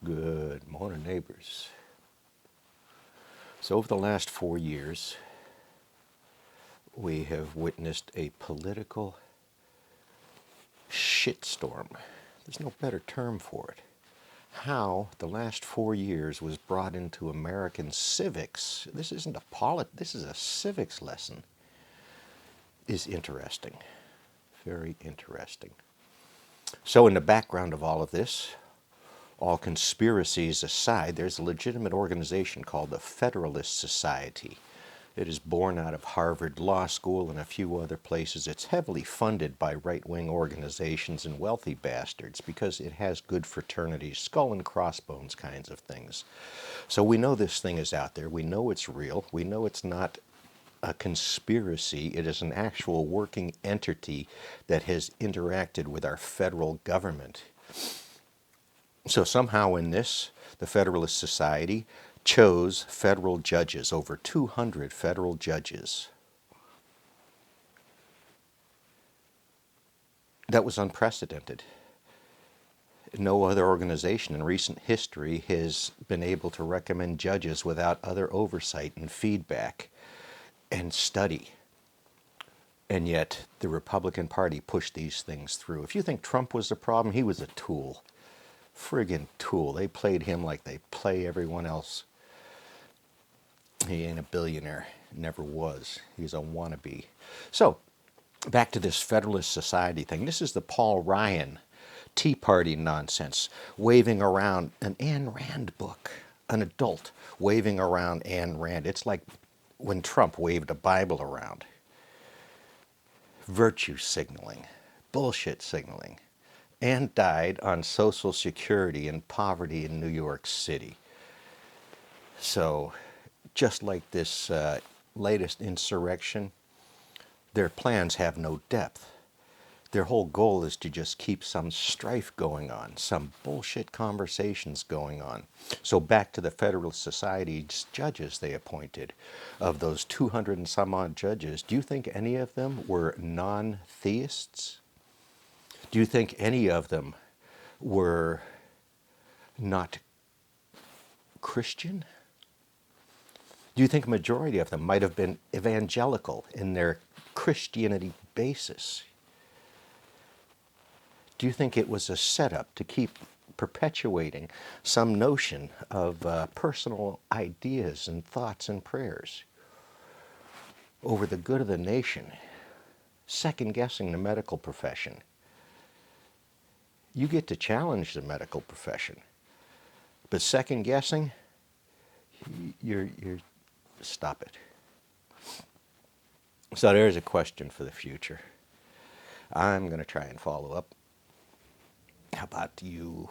Good morning, neighbors. So over the last 4 years, we have witnessed a political shitstorm. There's no better term for it. How the last 4 years was brought into American civics, this isn't this is a civics lesson, is interesting. Very interesting. So in the background of all of this, all conspiracies aside, there's a legitimate organization called the Federalist Society. It is born out of Harvard Law School and a few other places. It's heavily funded by right-wing organizations and wealthy bastards because it has good fraternities, skull and crossbones kinds of things. So we know this thing is out there. We know it's real. We know it's not a conspiracy. It is an actual working entity that has interacted with our federal government. So somehow in this, the Federalist Society chose federal judges, over 200 federal judges. That was unprecedented. No other organization in recent history has been able to recommend judges without other oversight and feedback and study. And yet the Republican Party pushed these things through. If you think Trump was the problem, he was a tool. Friggin' tool. They played him like they play everyone else. He ain't a billionaire. Never was. He's a wannabe. So, back to this Federalist Society thing. This is the Paul Ryan Tea Party nonsense, waving around an Ayn Rand book, an adult waving around Ayn Rand. It's like when Trump waved a Bible around. Virtue signaling, bullshit signaling. And died on Social Security and poverty in New York City. So, just like this latest insurrection, their plans have no depth. Their whole goal is to just keep some strife going on, some bullshit conversations going on. So back to the Federalist Society's judges they appointed. Of those 200 and some odd judges, do you think any of them were non-theists? Do you think any of them were not Christian? Do you think a majority of them might have been evangelical in their Christianity basis? Do you think it was a setup to keep perpetuating some notion of personal ideas and thoughts and prayers over the good of the nation, second-guessing the medical profession? You get to challenge the medical profession, but second-guessing, you're stop it. So there's a question for the future. I'm going to try and follow up. How about you?